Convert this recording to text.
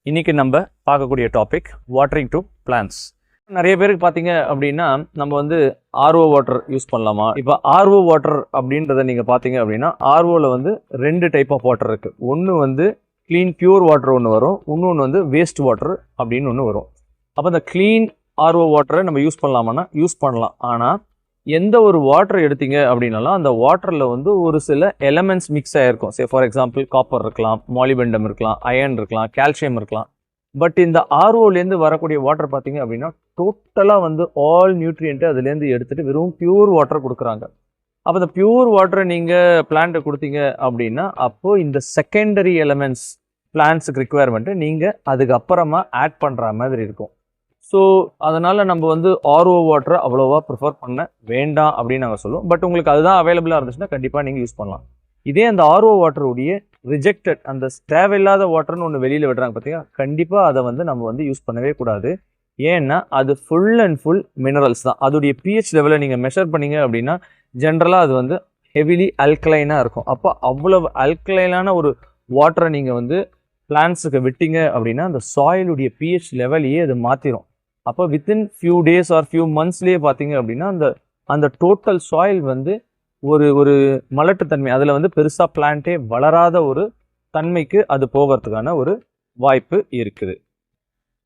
இன்னைக்கு நம்ம பார்க்கக்கூடிய டாபிக் வாட்டரிங் டு பிளான்ட்ஸ். நிறைய பேருக்கு பார்த்தீங்க அப்படின்னா நம்ம வந்து ஆர்ஓ வாட்டர் யூஸ் பண்ணலாமா? இப்போ ஆர்ஓ வாட்டர் அப்படின்றத நீங்கள் பார்த்தீங்க அப்படின்னா ஆர்ஓவில் வந்து 2 டைப் ஆஃப் வாட்டர் இருக்குது. ஒன்று வந்து க்ளீன் பியூர் வாட்டர் ஒன்று வரும், இன்னொன்று வந்து வேஸ்ட் வாட்டர் அப்படின்னு ஒன்று வரும். அப்போ இந்த க்ளீன் ஆர்ஓ வாட்டரை நம்ம யூஸ் பண்ணலாமான்னா யூஸ் பண்ணலாம். ஆனால் எந்த ஒரு வாட்டர் எடுத்தீங்க அப்படின்னாலும் அந்த வாட்டரில் வந்து ஒரு சில எலமெண்ட்ஸ் மிக்ஸ் ஆகிருக்கும். சே ஃபார் எக்ஸாம்பிள் காப்பர் இருக்கலாம், மாலிபெண்டம் இருக்கலாம், அயன் இருக்கலாம், கால்சியம் இருக்கலாம். பட் இந்த ஆர்ஓலேருந்து வரக்கூடிய வாட்டர் பார்த்தீங்க அப்படின்னா டோட்டலாக வந்து ஆல் நியூட்ரியன்ட்டு அதுலேருந்து எடுத்துகிட்டு வெறும் பியூர் வாட்டர் கொடுக்குறாங்க. அப்போ இந்த பியூர் வாட்டரை நீங்கள் பிளான்ட்டை கொடுத்தீங்க அப்படின்னா அப்போது இந்த செகண்டரி எலமெண்ட்ஸ் பிளான்ட்ஸுக்கு ரிக்குவயர்மெண்ட்டு நீங்கள் அதுக்கப்புறமா ஆட் பண்ணுற மாதிரி இருக்கும். ஸோ அதனால் நம்ம வந்து ஆர்ஓ வாட்டரை அவ்வளோவா ப்ரிஃபர் பண்ண வேண்டாம் அப்படின்னு நாங்கள் சொல்லுவோம். பட் உங்களுக்கு அதுதான் அவைலபிளாக இருந்துச்சுன்னா கண்டிப்பாக நீங்கள் யூஸ் பண்ணலாம். இதே அந்த ஆர்ஓ வாட்டருடைய ரிஜெக்டட் அந்த தேவையில்லாத வாட்டர்னு ஒன்று வெளியில் விடுறாங்க பார்த்தீங்கன்னா, கண்டிப்பாக அதை வந்து நம்ம வந்து யூஸ் பண்ணவே கூடாது. ஏன்னா அது ஃபுல் அண்ட் ஃபுல் மினரல்ஸ் தான். அதோடைய பிஹெச் லெவலை நீங்கள் மெஷர் பண்ணீங்க அப்படின்னா ஜென்ரலாக அது வந்து ஹெவிலி அல்கலைனாக இருக்கும். அப்போ அவ்வளவு அல்கலைனான ஒரு வாட்டரை நீங்கள் வந்து பிளான்ட்ஸுக்கு விட்டீங்க அப்படின்னா அந்த சாயிலுடைய பிஹெச் லெவலையே அது மாற்றிடும். அப்போ within few days or few மந்த்ஸ்லேயே பார்த்தீங்க அப்படின்னா அந்த டோட்டல் சாயில் வந்து ஒரு மலட்டுத்தன்மை, அதில் வந்து பெருசாக பிளான்ட்டே வளராத ஒரு தன்மைக்கு அது போகிறதுக்கான ஒரு வாய்ப்பு இருக்குது.